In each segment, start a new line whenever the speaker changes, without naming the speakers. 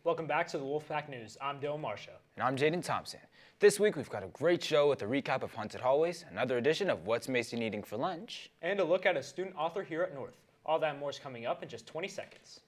Welcome back to the Wolfpack News. I'm Dylan Marshall.
And I'm Jaden Thompson. This week we've got a great show with a recap of Haunted Hallways, another edition of What's Mason Eating for Lunch,
and a look at a student author here at North. All that and more is coming up in just 20 seconds.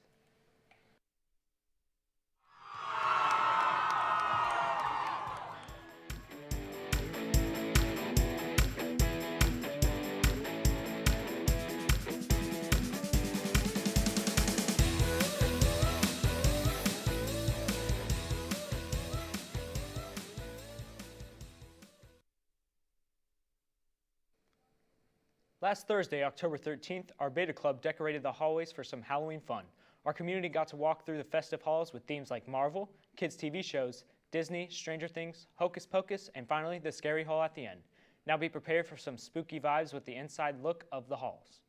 Last Thursday, October 13th, our Beta Club decorated the hallways for some Halloween fun. Our community got to walk through the festive halls with themes like Marvel, kids' TV shows, Disney, Stranger Things, Hocus Pocus, and finally the Scary Hall at the end. Now be prepared for some spooky vibes with the inside look of the halls.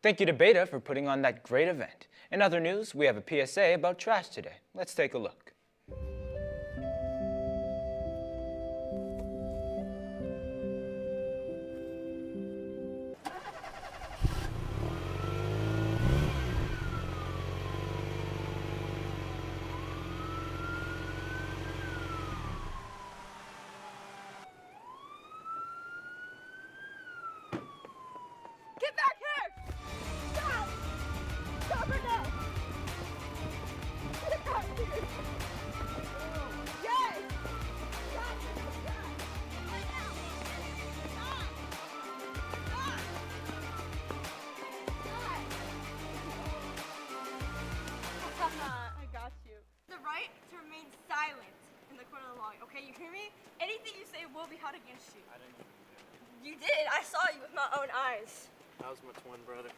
Thank you to Beta for putting on that great event. In other news, we have a PSA about trash today. Let's take a look.
Get back here! Stop! Stop right now! Get back here! Yes! Stop! Stop! Right now! Stop! Stop! Stop! I got you. The right to remain silent in the court of the law. Okay, you hear me? Anything you say will be held against you.
I didn't do that.
You did. I saw you with my own eyes.
That was my twin brother.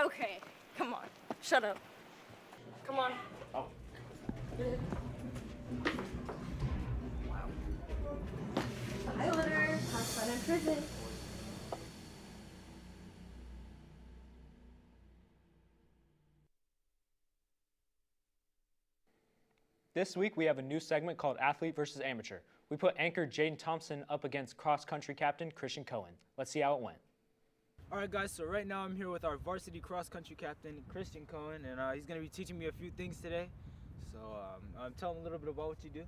Okay, come on. Shut up. Come on.
Oh.
Bye, Litter. Have fun in prison.
This week we have a new segment called Athlete versus Amateur. We put anchor Jaden Thompson up against cross-country captain Christian Cohen. Let's see how it went.
All right, guys, so right now I'm here with our varsity cross-country captain, Christian Cohen, and he's going to be teaching me a few things today. So tell him a little bit about what you do.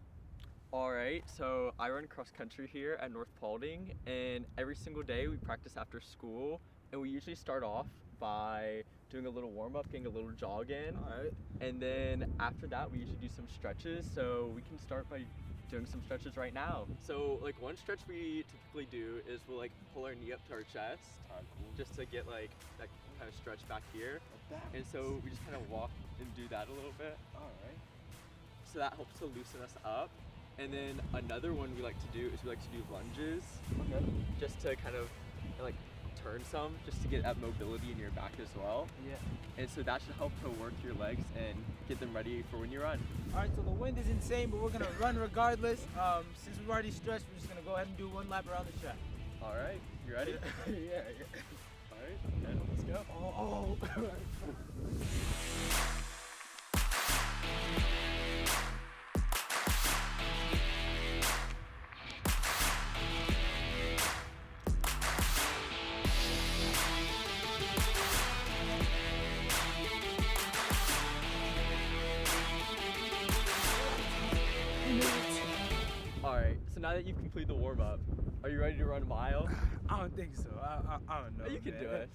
All right, so I run cross-country here at North Paulding, and every single day we practice after school, and we usually start off by doing a little warm-up, getting a little jog in.
All right.
And then after that, we usually do some stretches, so we can start by doing some stretches right now. So like one stretch we typically do is we'll like pull our knee up to our chest, just to get like that kind of stretch back here. And so we just kind of walk and do that a little bit.
All right.
So that helps to loosen us up. And then another one we like to do is we like to do lunges.
Okay.
Just to kind of like turn some just to get that mobility in your back as well.
Yeah.
And so that should help to work your legs and get them ready for when you run.
All right, so the wind is insane, but we're gonna run regardless. Since we've already stretched, we're just gonna go ahead and do one lap around the track.
All right, you ready?
Yeah.
All right, okay, let's go.
Oh.
All right, so now that you've completed the warm up, are you ready to run a mile?
I don't think so. I don't know.
You can do
man.
it.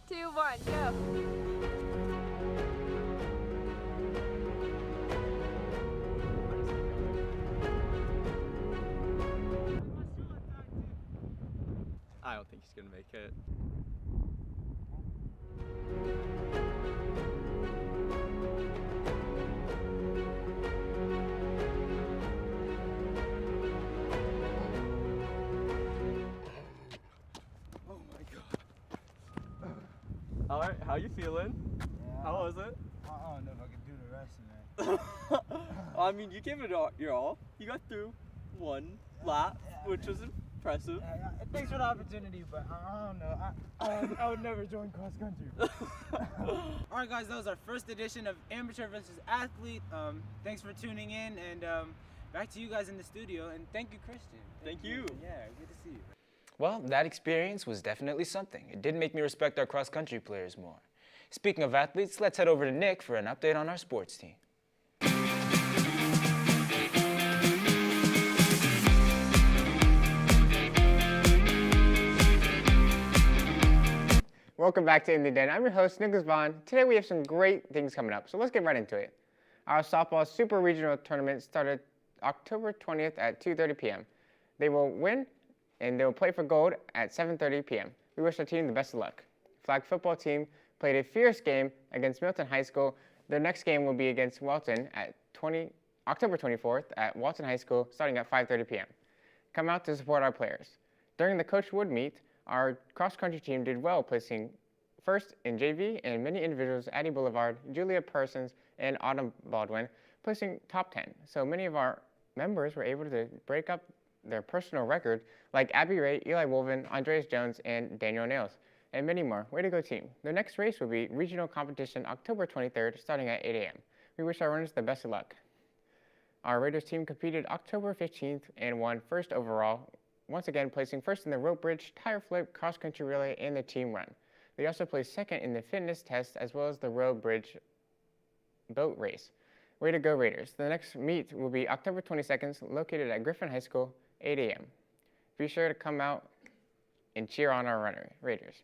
Two, one, go.
I don't think he's gonna make it.
Oh my god.
All right, how you feeling?
Yeah,
How was it?
I don't know if I can do the rest, man.
I mean, you gave it your all. You got through one lap, which was impressive.
Thanks for the opportunity, but I don't know. I would never join cross country. All right, guys, that was our first edition of Amateur versus Athlete. Thanks for tuning in, and back to you guys in the studio. And thank you, Christian.
Thank you.
Yeah, good to see you.
Well, that experience was definitely something. It did make me respect our cross-country players more. Speaking of athletes, let's head over to Nick for an update on our sports team.
Welcome back to In the Den. I'm your host, Nicholas Vaughn. Today we have some great things coming up, so let's get right into it. Our softball super regional tournament started October 20th at 2:30 p.m. They will win and they will play for gold at 7:30 p.m. We wish our team the best of luck. Flag football team played a fierce game against Milton High School. Their next game will be against Walton at October 24th at Walton High School starting at 5:30 p.m. Come out to support our players. During the Coach Wood meet, our cross-country team did well, placing first in JV, and many individuals, Addie Boulevard, Julia Persons, and Autumn Baldwin, placing top 10. So many of our members were able to break up their personal record, like Abby Ray, Eli Wolven, Andreas Jones, and Daniel Nails, and many more. Way to go, team. The next race will be regional competition October 23rd, starting at 8 a.m. We wish our runners the best of luck. Our Raiders team competed October 15th and won first overall, once again placing first in the rope bridge, tire flip, cross-country relay, and the team run. They also placed second in the fitness test as well as the rope bridge boat race. Way to go, Raiders. The next meet will be October 22nd, located at Griffin High School, 8 a.m. Be sure to come out and cheer on our Raiders.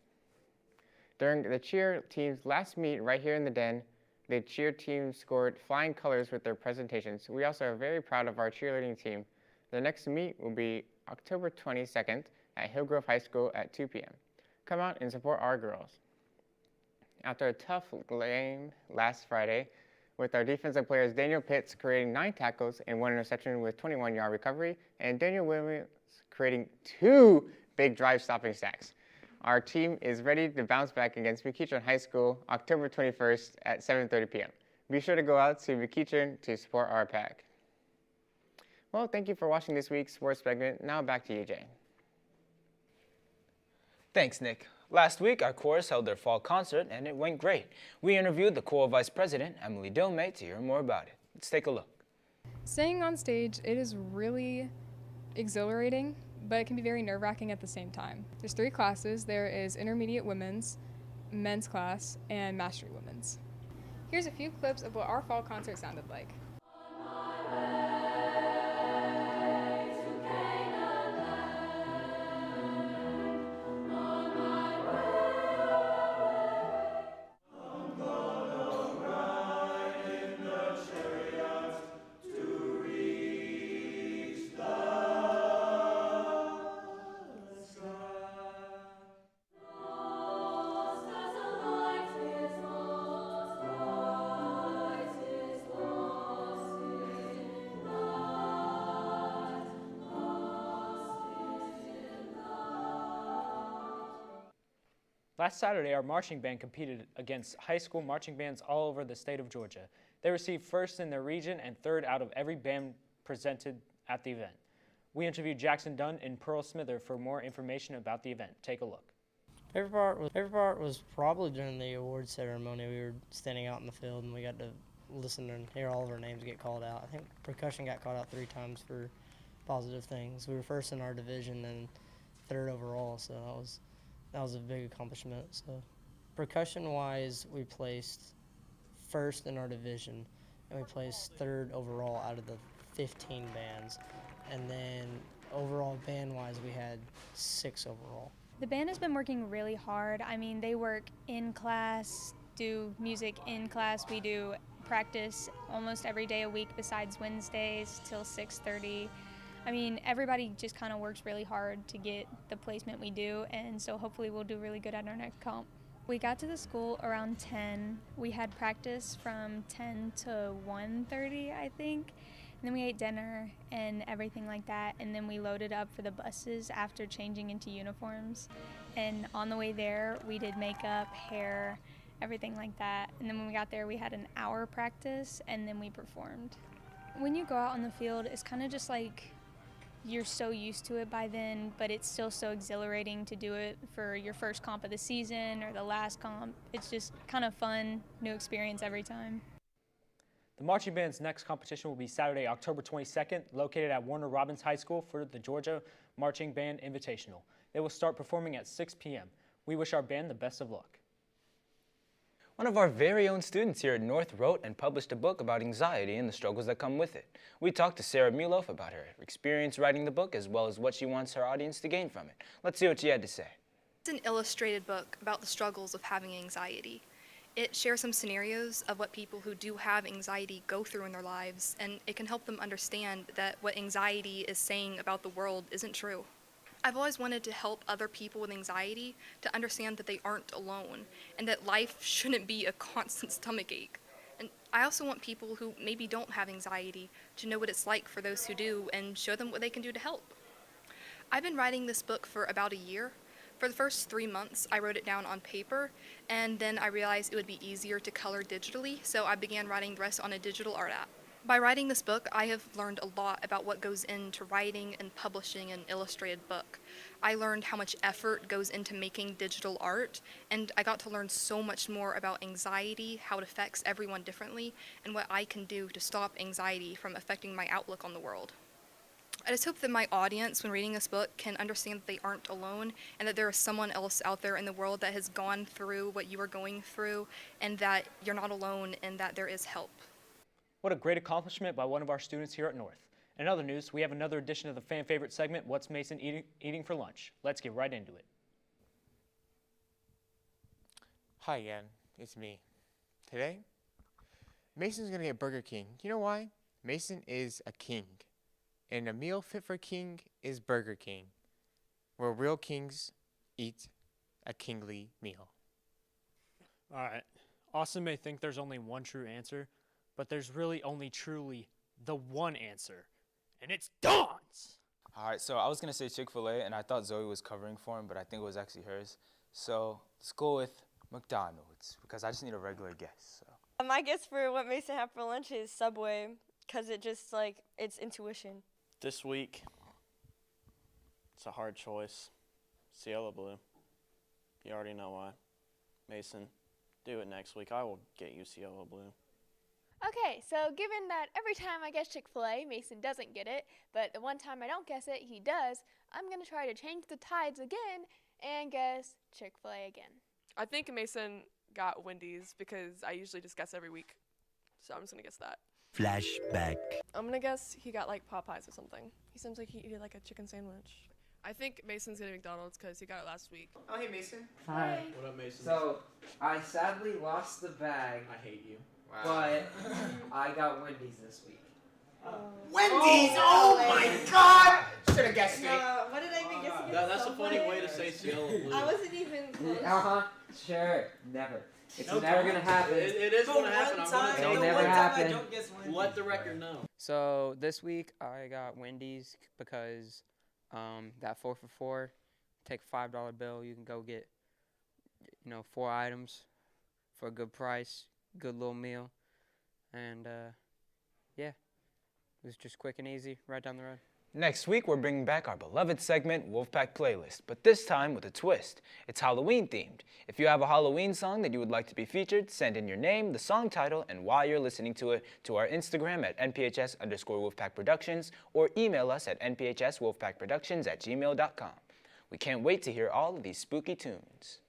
During the cheer team's last meet right here in the den, the cheer team scored flying colors with their presentations. We also are very proud of our cheerleading team. The next meet will be October 22nd at Hillgrove High School at 2 p.m. Come out and support our girls. After a tough game last Friday, with our defensive players Daniel Pitts creating 9 tackles and 1 interception with 21-yard recovery, and Daniel Williams creating 2 big drive-stopping sacks. Our team is ready to bounce back against McEachern High School October 21st at 7:30 p.m. Be sure to go out to McEachern to support our pack. Well, thank you for watching this week's sports segment. Now back to you, Jay.
Thanks, Nick. Last week, our chorus held their fall concert, and it went great. We interviewed the choir vice president, Emily Dilmay, to hear more about it. Let's take a look.
Singing on stage, it is really exhilarating, but it can be very nerve-wracking at the same time. There's 3 classes. There is intermediate women's, men's class, and mastery women's. Here's a few clips of what our fall concert sounded like.
Last Saturday, our marching band competed against high school marching bands all over the state of Georgia. They received first in their region and third out of every band presented at the event. We interviewed Jackson Dunn and Pearl Smither for more information about the event. Take a look.
Favorite part was probably during the award ceremony. We were standing out in the field and we got to listen and hear all of our names get called out. I think percussion got called out 3 times for positive things. We were first in our division and third overall, so that was a big accomplishment. So percussion-wise, we placed first in our division and we placed third overall out of the 15 bands. And then overall band-wise, we had 6 overall.
The band has been working really hard. I mean, they work in class, do music in class. We do practice almost every day a week besides Wednesdays till 6:30. I mean, everybody just kind of works really hard to get the placement we do, and so hopefully we'll do really good at our next comp. We got to the school around 10. We had practice from 10 to 1:30, I think. And then we ate dinner and everything like that, and then we loaded up for the buses after changing into uniforms. And on the way there, we did makeup, hair, everything like that. And then when we got there, we had an hour practice, and then we performed. When you go out on the field, it's kind of just like you're so used to it by then, but it's still so exhilarating to do it for your first comp of the season or the last comp. It's just kind of fun, new experience every time.
The marching band's next competition will be Saturday, October 22nd, located at Warner Robins High School for the Georgia Marching Band Invitational. They will start performing at 6 p.m. We wish our band the best of luck.
One of our very own students here at North wrote and published a book about anxiety and the struggles that come with it. We talked to Sarah Muloff about her experience writing the book as well as what she wants her audience to gain from it. Let's see what she had to say.
It's an illustrated book about the struggles of having anxiety. It shares some scenarios of what people who do have anxiety go through in their lives, and it can help them understand that what anxiety is saying about the world isn't true. I've always wanted to help other people with anxiety to understand that they aren't alone and that life shouldn't be a constant stomachache. And I also want people who maybe don't have anxiety to know what it's like for those who do and show them what they can do to help. I've been writing this book for about a year. For the first 3 months, I wrote it down on paper, and then I realized it would be easier to color digitally, so I began writing the rest on a digital art app. By writing this book, I have learned a lot about what goes into writing and publishing an illustrated book. I learned how much effort goes into making digital art, and I got to learn so much more about anxiety, how it affects everyone differently, and what I can do to stop anxiety from affecting my outlook on the world. I just hope that my audience, when reading this book, can understand that they aren't alone and that there is someone else out there in the world that has gone through what you are going through and that you're not alone and that there is help.
What a great accomplishment by one of our students here at North. In other news, we have another edition of the fan favorite segment, What's Mason Eating for Lunch? Let's get right into it.
Hi again, it's me. Today, Mason's gonna get Burger King. You know why? Mason is a king. And a meal fit for a king is Burger King, where real kings eat a kingly meal.
All right. Austin may think there's only one true answer, but there's really only truly the one answer, and it's Dawn's!
All right, so I was going to say Chick-fil-A, and I thought Zoe was covering for him, but I think it was actually hers. So let's go with McDonald's, because I just need a regular guess. So.
My guess for what Mason had for lunch is Subway, because it just, it's intuition.
This week, it's a hard choice. Cielo Blue. You already know why. Mason, do it next week. I will get you Cielo Blue.
Okay, so given that every time I guess Chick-fil-A, Mason doesn't get it, but the one time I don't guess it, he does, I'm going to try to change the tides again and guess Chick-fil-A again.
I think Mason got Wendy's because I usually just guess every week. So I'm just going to guess that.
Flashback.
I'm going to guess he got like Popeyes or something. He seems like he ate like a chicken sandwich. I think Mason's getting McDonald's because he got it last week.
Oh, hey, Mason.
Hi.
What up, Mason?
So, I sadly lost the bag.
I hate you.
But I got Wendy's this week.
Wendy's! Oh my god! Should have guessed it.
What did I even guess against
That's a funny
Subway?
way to say Cielo Blue.
I wasn't even close.
Sure. Never. It's never gonna happen.
It is going to happen. I'm going to
It'll
tell
never happen.
Let the record know.
So this week I got Wendy's because that 4 for $4, take a $5 bill, you can go get 4 items for a good price, good little meal, and yeah, it was just quick and easy right down the road.
Next week, we're bringing back our beloved segment, Wolfpack Playlist, but this time with a twist. It's Halloween themed. If you have a Halloween song that you would like to be featured, send in your name, the song title, and why you're listening to it to our Instagram at nphs_wolfpackproductions or email us at nphswolfpackproductions@gmail.com. We can't wait to hear all of these spooky tunes.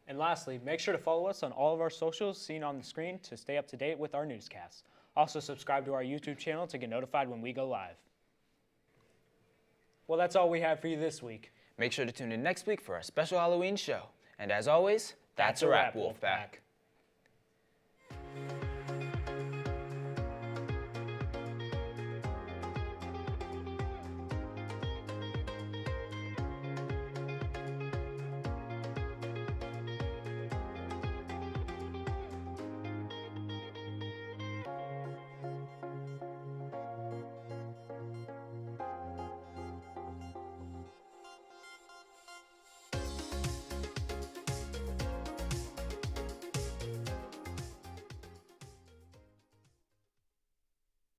And lastly, make sure to follow us on all of our socials seen on the screen to stay up to date with our newscasts. Also subscribe to our YouTube channel to get notified when we go live. Well, that's all we have for you this week.
Make sure to tune in next week for our special Halloween show. And as always, that's a wrap, Wolfpack.